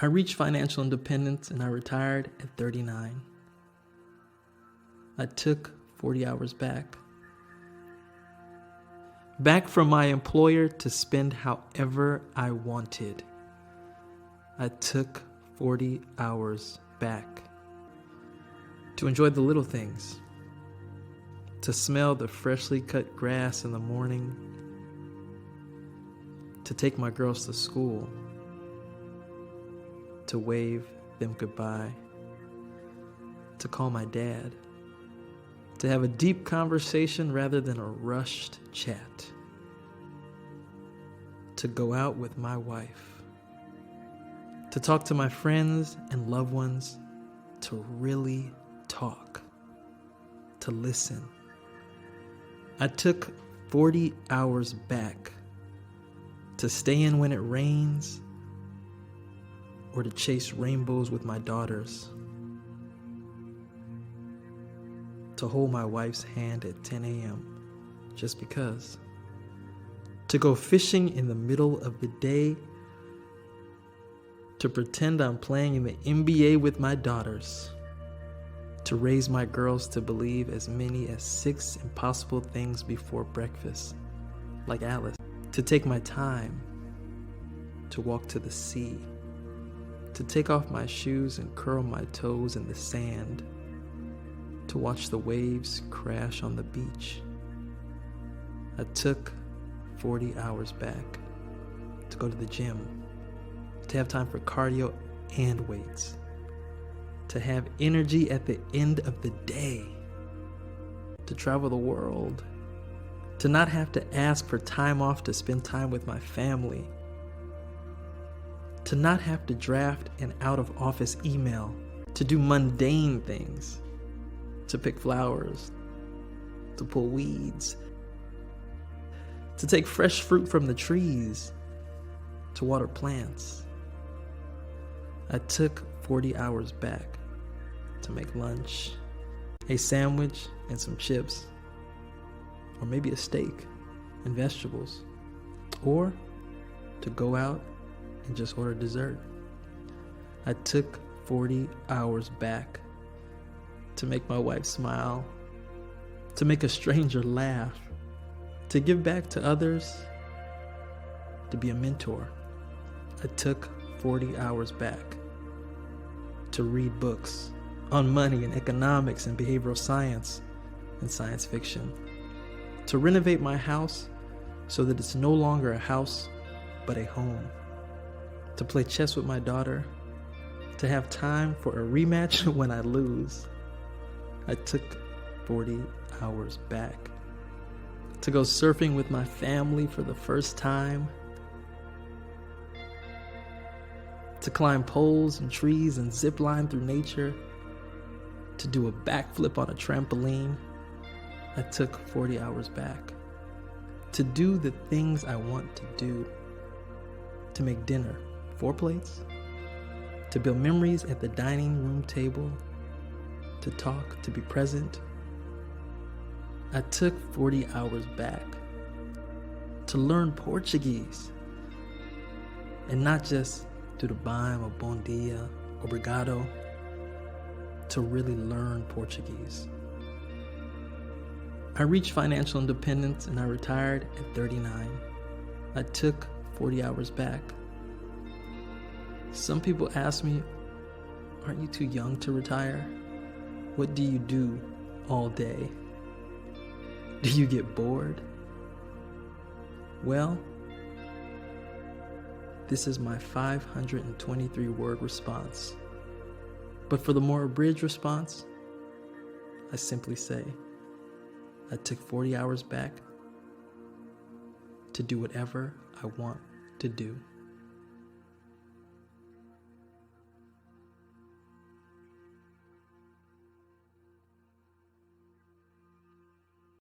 I reached financial independence and I retired at 39. I took 40 hours back. Back from my employer to spend however I wanted. I took 40 hours back. To enjoy the little things. To smell the freshly cut grass in the morning. To take my girls to school. To wave them goodbye. To call my dad. To have a deep conversation rather than a rushed chat. To go out with my wife. To talk to my friends and loved ones. To really talk. To listen. I took 40 hours back. To stay in when it rains. Or to chase rainbows with my daughters. To hold my wife's hand at 10 a.m. just because. To go fishing in the middle of the day. To pretend I'm playing in the NBA with my daughters. To raise my girls to believe as many as 6 impossible things before breakfast, like Alice. To take my time. To walk to the sea. To take off my shoes and curl my toes in the sand. To watch the waves crash on the beach. I took 40 hours back. To go to the gym. To have time for cardio and weights. To have energy at the end of the day. To travel the world. To not have to ask for time off to spend time with my family. To not have to draft an out-of-office email. To do mundane things. To pick flowers. To pull weeds. To take fresh fruit from the trees. To water plants. I took 40 hours back to make lunch, a sandwich and some chips, or maybe a steak and vegetables, or to go out and just order dessert. I took 40 hours back to make my wife smile, to make a stranger laugh, to give back to others, to be a mentor. I took 40 hours back to read books on money and economics and behavioral science and science fiction. To renovate my house so that it's no longer a house, but a home. To play chess with my daughter. To have time for a rematch when I lose. I took 40 hours back. To go surfing with my family for the first time. To climb poles and trees and zip line through nature. To do a backflip on a trampoline. I took 40 hours back. To do the things I want to do. To make dinner, 4 plates. To build memories at the dining room table. To talk, to be present. I took 40 hours back. To learn Portuguese. And not just tudo bem or bom dia, obrigado. To really learn Portuguese. I reached financial independence and I retired at 39. I took 40 hours back. Some people ask me, aren't you too young to retire? What do you do all day? Do you get bored? Well, this is my 523 word response. But for the more abridged response, I simply say, I took 40 hours back to do whatever I want to do.